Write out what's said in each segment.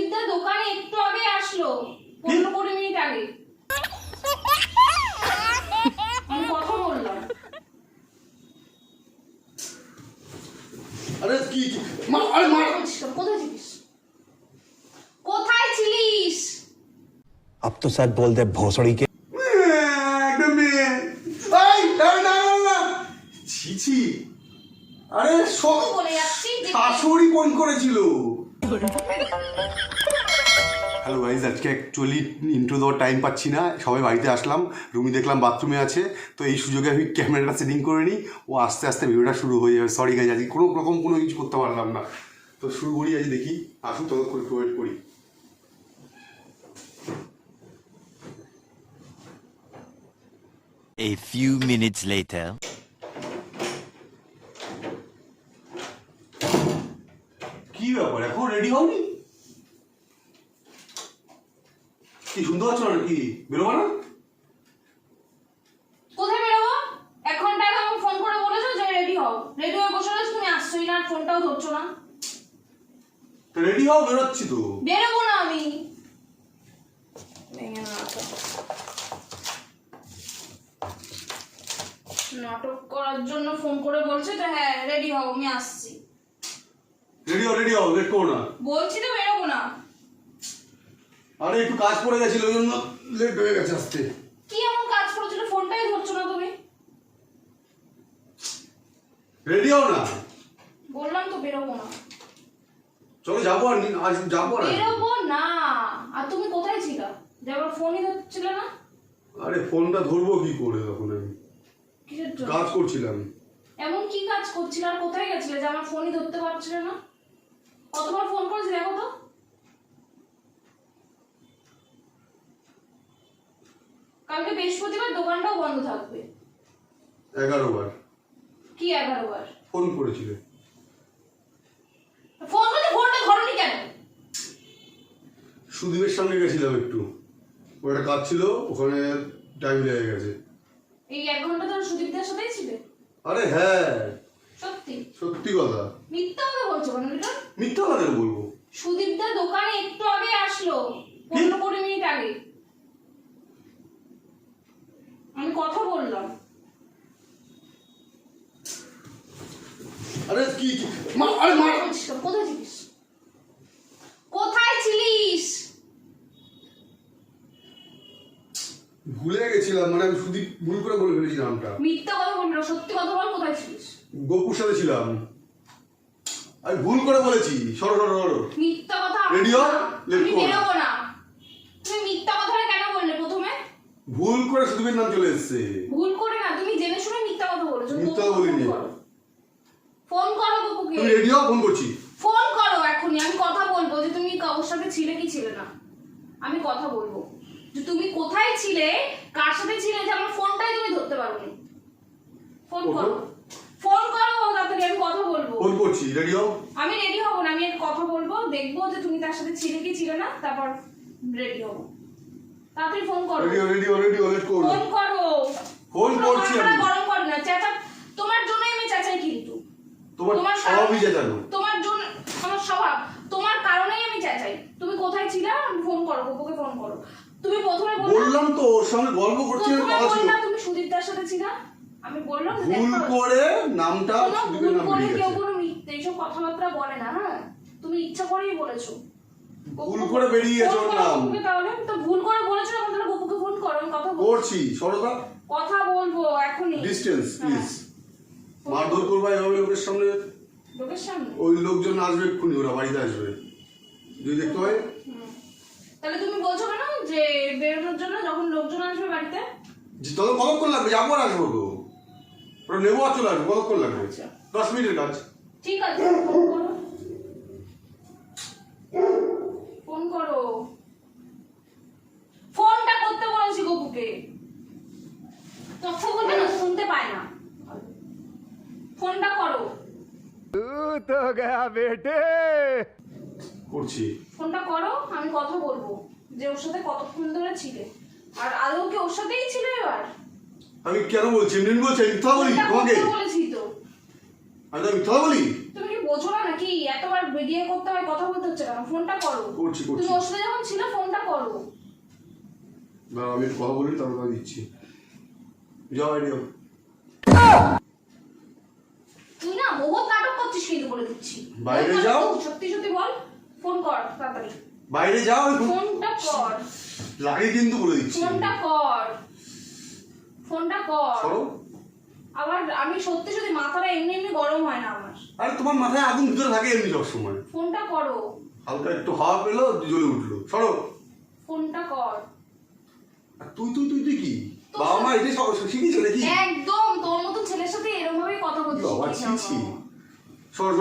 সুদীপদার দোকানে একটু আগে আসলো, 15-20 মিনিট আগে। আমি কথা বললাম। আরে কি মা, আরে মা কোথায় ছিলিস? কোথায় ছিলিস? अब तो सच बोल दे भोसड़ी के। একদম মেয়ে এই না না না ছি ছি আরে সব বলে যাচ্ছি যে শাশুড়ি ফোন করেছিল। হ্যালো গাইজ, আজকে অ্যাকচুয়ালি ইন্ট্রো দেওয়ার টাইম পাচ্ছি না, সবাই বাড়িতে আসলাম, রুমি দেখলাম বাথরুমে আছে, তো এই সুযোগে আমি ক্যামেরাটা সেটিং করে নিই, ও আস্তে আস্তে ভিডিওটা শুরু হয়ে যাবে। সরি গাইজ, আজকে কোনো রকম কোনো ইউজ করতে পারলাম না, তো শুরু করি আজ, দেখি আসুন ততক্ষণ একটু ওয়েট করি। A few minutes later. কি ব্যাপার, এখন রেডি হওনি? কি শুনতে পাচ্ছ না কি? বেরোবো না? কোথায় বেরোবো? 1 ঘন্টা আগে আমাকে ফোন করে বলেছো যে রেডি হও। রেডি হয়ে বসে রয়েছো, তুমি আসছোই না, ফোনটাও ধরছো না। রেডি হও, বেরোচ্ছি তো। বেরোবো না আমি। নাটক করার জন্য ফোন করে বলছে যে হ্যাঁ রেডি হও, আমি আসছি। রেডি হও, লেট করো না। বলছি তো বেরোবো না। আরে একটু কাজ পড়ে গেছিল, ওই জন্য লেট হয়ে গেছে আসতে। কি এমন কাজ করেছিল, ফোনটাই ধরছো না তুমি? রেডি হও না। বললাম তো বেরোবো না। চলো যাবো, আর আজ যাবো আর বেরোবো না। আর তুমি কোথায় ছিলা যে আমার ফোনই ধরছিলে না? আরে ফোনটা ধরবো কি করে, তখন আমি কিসের জন্য? কাজ করছিলাম। এমন কি কাজ করছিলে আর কোথায় গেছিলে যে আমার ফোনই ধরতে পারছিলে না? কতবার ফোন করেছি দেখো তো। কালকে বৃহস্পতিবার, দোকানটাও বন্ধ থাকবে। 11 বার কি 11 বার ফোন করেছিলে? ফোন করে ফোনটা ধরনি কেন? সুদীপের সঙ্গে গেছিলাম একটু, ওটা কাজ ছিল, ওখানে টাইম লেগে গেছে। এই 1 ঘন্টা ধরে সুদীপদার সাথেই ছিলে? আরে হ্যাঁ, সত্যি? সত্যি কথা। মিথ্যা কথা বলছো কেন এটা? মিথ্যা কথা কেন বলবো? সুদীপদার দোকানে একটু আগে আসলো, 15-20 মিনিট আগে। আমি কথা বললাম। আরে কি মা, আরে মা কোথায় ছিলিস? কোথায় ছিলিস? ভুলে গেছিলাম, মানে আমি সুদীপ ভুল করে বলে ফেলেছি নামটা। মিথ্যা কথা বলবি না, সত্যি কথা বল, কোথায় ছিলিস? গোপুর সাথে ছিলাম, আমি ভুল করে বলেছি। সরো সরো সরো। মিথ্যা কথা। রেডি হও, লেট আমি করো না। বেরোবো না। তুমি মিথ্যা কথাটা কেন বললে প্রথমে? ভুল করে সুদীপের নাম চলে এসেছে। ভুল করে না, তুমি জেনে শুনে মিথ্যা কথা বলেছো। মিথ্যা বলিনি। ফোন করো গপুকে। তুমি রেডি হও, ফোন করছি। ফোন করো এখনই, আমি কথা বলবো যে তুমি কার সাথে ছিলে কি ছিলে না। আমি কথা বলবো যে তুমি কোথায় ছিলে, কার সাথে ছিলে, যে আমার ফোনটাই তুমি ধরতে পারোনি। ফোন করো, ফোন করো তাড়াতাড়ি, আমি কথা বলবো। ফোন করছি, রেডি হও। আমি রেডি হব না, আমি কথা বলবো, দেখবো যে তুমি তার সাথে ছিলে কি ছিলে না, তারপর রেডি হব। তাড়াতাড়ি ফোন করো। রেডি হও, লেট করো না। ফোন করো। ফোন করছি আমি। গরম করো না, চেঁচা। তোমার জন্যই আমি চেঁচাই, কিন্তু তোমার স্বভাবই চেঁচানো। তোমার জন্য আমার স্বভাব, তোমার কারণেই আমি চেঁচাই। তুমি কোথায় ছিলে? ফোন করো, গপুকে ফোন করো। তুমি প্রথমে বললাম তো, ওর সঙ্গে গল্প করছি, কথা ছিল। তুমি সুদীপদার সাথে ছিলা, আমি বললাম ভুল করে নামটা সুদীপের নাম বেরিয়ে কেউ গেছে। কোনো মিথ্যে এইসব কথাবার্তা বলে না। হ্যাঁ, তুমি ইচ্ছা করেই বলেছো। ভুল করে বেরিয়ে গেছে ওর নাম। তাহলে তো ভুল করে বলেছো, এখন তাহলে গপুকে ফোন করো, আমি কথা বলবো। করছি, সরদা। কথা বলবো এখনই। Distance please. মারধর করবা এভাবে লোকের সামনে? লোকের সামনে? ওই লোকজন আসবে এক্ষুনি, ওরা বাড়িতে আসবে, যদি দেখতে হয়। তাহলে তুমি বলছো কেন যে বেরোনোর জন্য, যখন লোকজন আসবে বাড়িতে? তত কতক্ষণ লাগবে? যাবো আর আসবো তো, ওরা নেবো আর চলে আসবো, কতক্ষণ লাগবে? 10 মিনিটের কাজ। ঠিক আছে, ফোন করো। ফোন করো। ফোনটা করতে বলেছি গপুকে। কথা বলবে না, শুনতে পায় না। ফোনটা করো। तो गया बेटे। করছি। ফোনটা করো, আমি কথা বলবো যে ওর সাথে কতক্ষণ ধরে ছিলে, আর আদৌ কি ওর সাথেই ছিলে এবার? আমি কেন বলছি? এমনি বলছি, মিথ্যা বলি তোমাকে? বলেছি তো। আমি তো মিথ্যা বলি? তুমি কি বোঝো না নাকি এতবার ভিডিও করতে হয়, কথা বলতে হচ্ছে কেন? ফোনটা করো। করছি তুমি ওর সাথে যখন ছিল ফোনটা করো। না আমি একটু কথা বলি তারপর কথা দিচ্ছি। যাও আইডিয়া। তুই না বহুত নাটক করছিস কিন্তু বলে দিচ্ছি। বাইরে যাও। সত্যি সত্যি বল, ফোন কর তাড়াতাড়ি। বাইরে যাও। ফোনটা কর। লাগে কিন্তু বলে দিচ্ছি। ফোনটা কর। ফোনটা কর। করো। আবার আমি সত্যি সত্যি মাথাটা এমনি এমনি গরম হয় না আমার। আরে তোমার মাথায় আগুন ভিতরে থাকে এমনি সব সময়। ফোনটা করো। হালকা একটু হাওয়া পেলো জ্বলে উঠলো। সরো। ফোনটা কর। আর তুই কি বাবা মা এটা সব শিখিয়েছে নাকি? একদম তোর মতন ছেলের সাথে এরকম ভাবে কথা বলছিস। বাবা ছি। সর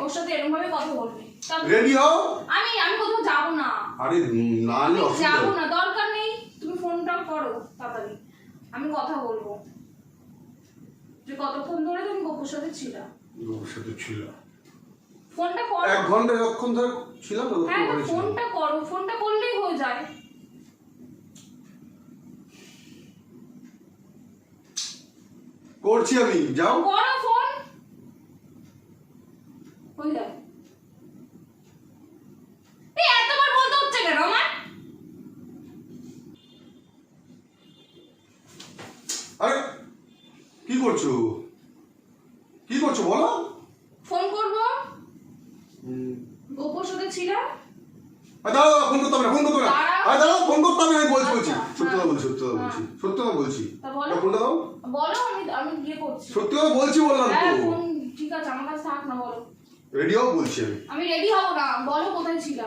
ওর সাথে এরকম ভাবে কথা বলবি। রেডি হও। আমি কোথাও যাব না। আরে না লে অসুবিধা। যাব না, দরকার নেই। তুমি ফোনটা করো তাড়াতাড়ি, আমি কথা বলবো। যে কতক্ষণ ধরে তুমি গপুর সাথে ছিল? গপুর সাথে ছিল ফোনটা করো। 1 ঘন্টা যতক্ষণ ধরে ছিলাম ততক্ষণ হ্যাঁ ধরে ছিলাম। ফোনটা করো, ফোনটা করলেই হয়ে যায়। করছি আমি, যাও করো ফোন। হয়ে যায়। এই এতবার বলতে হচ্ছে কেন আমার? আরে কি করছো বলো? ফোন করবো। গপুর সাথে ছিল। দাঁড়াও ফোন করতে হবে না। আরে দাঁড়াও ফোন করতে হবে, আমি বলছি আচ্ছা, সত্যি কথা বলছি তা বলো। ফোনটা দাও। বলো, আমি গিয়ে করছি। সত্যি কথা বলছি বললাম হ্যাঁ তো। ফোন ঠিক আছে, আমার কাছে থাক না, বলো। রেডি হও বলছি আমি। আমি রেডি হব না, বলো কোথায় ছিল?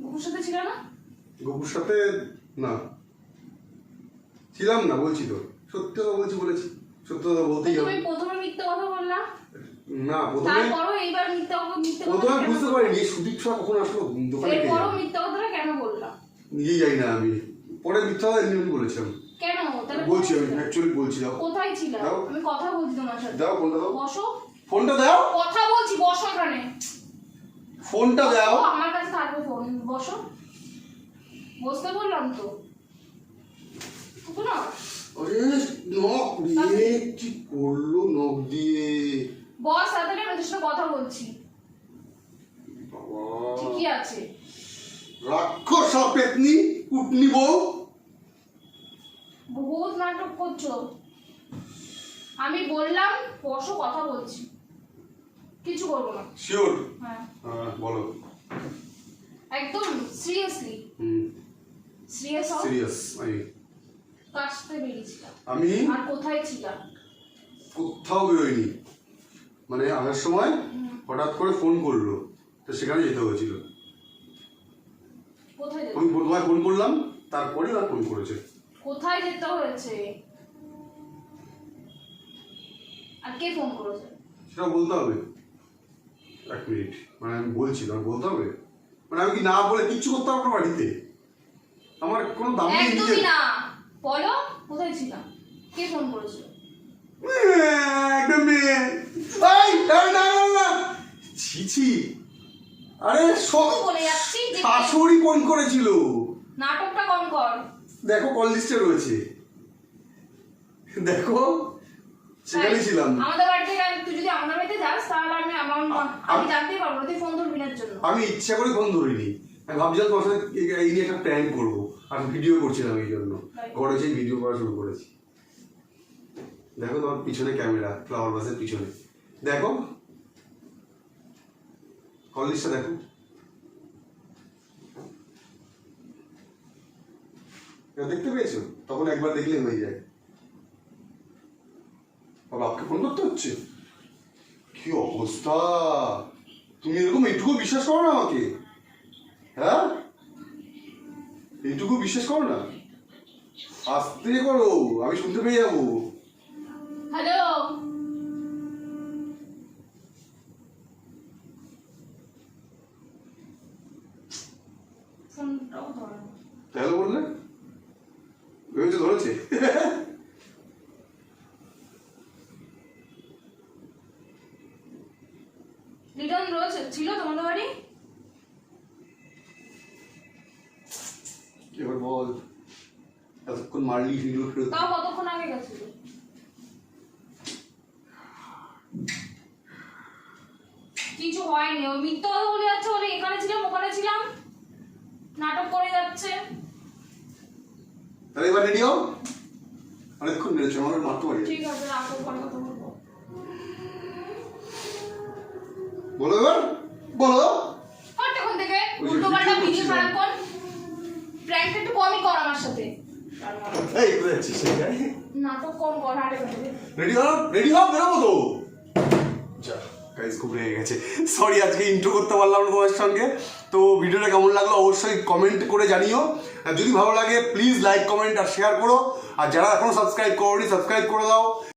গপুর সাথে ছিল না? গপুর সাথে না ছিলাম না, বলছি তো সত্যি কথা বলেছি। সত্যি কথা বলতেই হবে। তুমি প্রথমে মিথ্যে কথা বললা, না তারপরও এইবার মিথ্যে কথা প্রথমে কেন বুঝতে বললা? পারিনি সুদীপ ছাড়া কখন আসলো দোকানে কে এরপরও জানে? মিথ্যে কথাটা কেন বললা? নিজেই যাই না আমি। পরে মিথ্যা এমনি বলেছিলাম। কেন? তাহলে বলছি আমি কোথায় ছিলে? অ্যাকচুয়ালি বলছি। দাও কোথায় ছিল? দাও। আমি কথা বলছি তোমার সাথে। দাও ফোনটা দাও। বসো। ফোনটা দাও। কথা বলছি, বসো এখানে। ফোনটা দাও। ও, আমার কাছে থাকবে ফোন, বসো। বসতে বললাম তো। না আরে নখ দিয়ে কি করলো? নখ দিয়ে বস তাড়াতাড়ি, আমি তোর সাথে কথা বলছি। বাবা ঠিকই আছে। রাক্ষস পেতনি কুটনি বউ। বহুত নাটক করছো। আমি বললাম বসো, কথা বলছি, কিছু করবো না। শিওর? হ্যাঁ বলো। একদম সিরিয়াসলি। সিরিয়াস হও। সিরিয়াস। কার সাথে বেরিয়েছিলাম? আমি আর কোথায় ছিলাম? কোথাও বেরোয়নি, মানে আসার সময় হঠাৎ করে ফোন করলো, তো সেখানে যেতে হয়েছিল। কোথায় যেতে? আমি তোমায় ফোন করলাম, তারপরে আর ফোন করেছে। কোথায় যেতে হয়েছে? আর কে ফোন করেছে? সেটা বলতে হবে। 1 মিনিট, মানে আমি বলছি তোমার বলতে হবে, মানে আমি কি না বলে কিচ্ছু করতে পারবো না বাড়িতে? আমার কোনো দাম নেই একদমই নিজের। না। বলো কোথায় ছিলাম, কে ফোন করেছিল? একটা মেয়ে। না ছি ছি। আরে সব বলে যাচ্ছি যে শাশুড়ি ফোন করেছিল। নাটকটা কম কর। দেখো কল লিস্টে রয়েছে, দেখো সেখানে ছিলাম। আমাদের বাড়িতে তুই যদি আমাদের বাড়িতে যাস তাহলে আমি জানতেই পারবো না তুই ফোন ধরবি না জন্য। আমি ইচ্ছা করে ফোন ধরিনি, আমি ভাবছিলাম তোমার সাথে এই নিয়ে একটা প্ল্যান করবো, আর ভিডিও করছিলাম এই জন্য ঘরে সেই ভিডিও করা শুরু করেছি। দেখো তোমার পিছনে ক্যামেরা, ফ্লাওয়ার বাসের পিছনে দেখো কল লিস্টটা দেখো। দেখতে পেয়েছো? তখন একবার দেখলে হয়ে যায়। বাপকে ফোন করতে হচ্ছে, কি অবস্থা! তুমি এরকম এইটুকু বিশ্বাস করো না আমাকে? হ্যাঁ এইটুকু বিশ্বাস করো না? আস্তে করো, আমি শুনতে পেয়ে যাবো। হ্যালো, ফোনটাও ধরে না। হ্যালো বললে ভেবেছো ধরেছে? রিটার্ন রয়েছে ছিল তোমাদের বাড়ি? এবার বল, এতক্ষণ মারলি ভিডিও ফেরত। তাও কতক্ষণ আগে গেছিল? কিছু হয়নি, ও মিথ্যে কথা বলে যাচ্ছে, বলে এখানে ছিলাম ওখানে ছিলাম, নাটক করে যাচ্ছে। তাহলে এবার রেডি হও, অনেকক্ষণ বেরোচ্ছে, আমার মারতে পারি। ঠিক আছে, রাখো, পরে কথা বলবো। বলো এবার, বলো। হট এখন থেকে ওই যে উল্টো পাল্টা video ভিডিও করছিলাম। সারাক্ষণ, প্র্যাঙ্ক একটু কমই কর আমার সাথে, এই কোথায় যাচ্ছিস সেই গায়ে? নাটক কম কর, হাঁটে হাঁটে। রেডি হও, রেডি হও, বেরোবো তো। যা গাইস, খুব রেগে গেছে। সরি আজকে ইন্ট্রো করতে পারলাম না তোমার সঙ্গে। তো ভিডিওটা কেমন লাগলো অবশ্যই কমেন্ট করে জানিও। আর যদি ভালো লাগে প্লিজ লাইক কমেন্ট আর শেয়ার করো। আর যারা এখনো সাবস্ক্রাইব করোনি সাবস্ক্রাইব করে দাও।